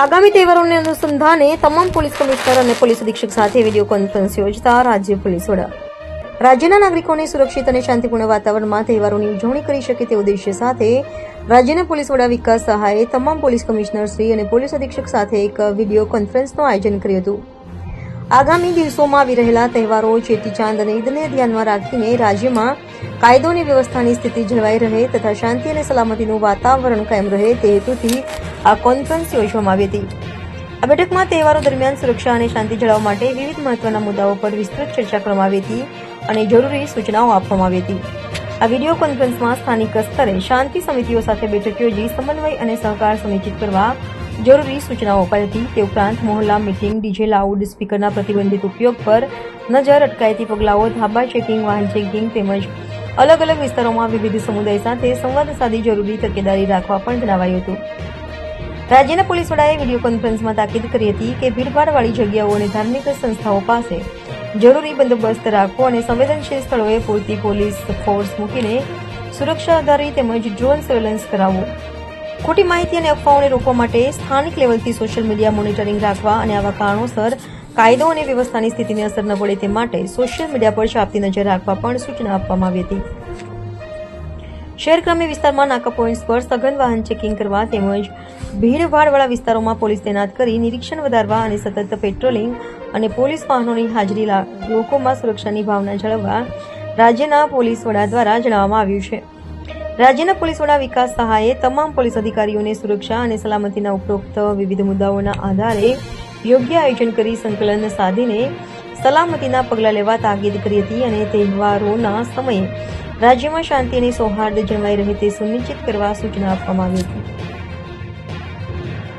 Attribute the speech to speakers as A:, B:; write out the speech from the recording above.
A: આગામી તહેવારોને અનુસંધાને તમામ પોલીસ કમિશનર અને પોલીસ અધિક્ષક સાથે વિડીયો કોન્ફરન્સ યોજતા રાજ્ય પોલીસ વડા રાજ્યના નાગરિકોને સુરક્ષિત અને શાંતિપૂર્ણ વાતાવરણમાં તહેવારોની ઉજવણી કરી શકે તે ઉદ્દેશ્ય સાથે રાજ્યના પોલીસ વડા વિકાસ સહાયે તમામ પોલીસ કમિશનર શ્રી અને પોલીસ અધિક્ષક સાથે એક વિડીયો કોન્ફરન્સનું આયોજન કર્યું હતું. આગામી દિવસોમાં આવી રહેલા તહેવારો ચેટીચાંદ અને ઈદને ધ્યાનમાં રાખીને રાજ્યમાં કાયદો અને વ્યવસ્થાની સ્થિતિ જળવાઈ રહે તથા શાંતિ અને સલામતીનું વાતાવરણ કાયમ રહે તે હેતુથી આ કોન્ફરન્સ યોજવામાં આવી હતી. આ બેઠકમાં તહેવારો દરમિયાન સુરક્ષા અને શાંતિ જાળવવા માટે વિવિધ મહત્વના મુદ્દાઓ પર વિસ્તૃત ચર્ચા કરવામાં આવી હતી અને જરૂરી સૂચનાઓ આપવામાં આવી હતી. આ વિડીયો કોન્ફરન્સમાં સ્થાનિક સ્તરે શાંતિ સમિતિઓ સાથે બેઠક યોજી સમન્વય અને સહકાર સુનિશ્ચિત કરવા જરૂરી સૂચનાઓ અપાઈ હતી. તે ઉપરાંત મોહલ્લા મીટિંગ, ડીજે, લાઉડ સ્પીકરના પ્રતિબંધિત ઉપયોગ પર નજર, અટકાયતી પગલાઓ, ધાબા ચેકિંગ, વાહન ચેકિંગ તેમજ અલગ અલગ વિસ્તારોમાં વિવિધ સમુદાય સાથે સંવાદ સાધી જરૂરી તકેદારી રાખવા પણ જણાવાયું હતું. રાજ્યના પોલીસ વડાએ વિડીયો કોન્ફરન્સમાં તાકીદ કરી હતી કે ભીડભાડવાળી જગ્યાઓ અને ધાર્મિક સંસ્થાઓ પાસે જરૂરી બંદોબસ્ત રાખવો અને સંવેદનશીલ સ્થળોએ પૂરતી પોલીસ ફોર્સ મૂકીને સુરક્ષા આધારિત તેમજ ડ્રોન સર્વેલન્સ કરાવવું. ખોટી માહિતી અને અફવાઓને રોકવા માટે સ્થાનિક લેવલથી સોશિયલ મીડિયા મોનિટરિંગ રાખવા અને આવા કારણોસર કાયદો અને વ્યવસ્થાની સ્થિતિને અસર ન પડે તે માટે સોશિયલ મીડિયા પર ચાંપતી નજર રાખવા પણ સૂચના આપવામાં આવી હતી. શહેર ગ્રામ્ય વિસ્તારમાં નાકા પોઈન્ટ્સ પર સઘન વાહન ચેકિંગ કરવા તેમજ ભીડભાડવાળા વિસ્તારોમાં પોલીસ તૈનાત કરી નિરીક્ષણ વધારવા અને સતત પેટ્રોલિંગ અને પોલીસ વાહનોની હાજરી લોકોમાં સુરક્ષાની ભાવના જાળવવા રાજ્યના પોલીસ વડા દ્વારા જણાવવામાં આવ્યું છે. રાજ્યના પોલીસ વડા વિકાસ સહાયે તમામ પોલીસ અધિકારીઓને સુરક્ષા અને સલામતીના ઉપરોક્ત વિવિધ મુદ્દાઓના આધારે યોગ્ય આયોજન કરી સંકલન સાધીને સલામતીના પગલાં લેવા તાકીદ કરી હતી અને તહેવારોના સમયે રાજ્યમાં શાંતિ અને સૌહાર્દ જળવાઈ રહે તે સુનિશ્ચિત કરવા સૂચના આપવામાં આવી હતી.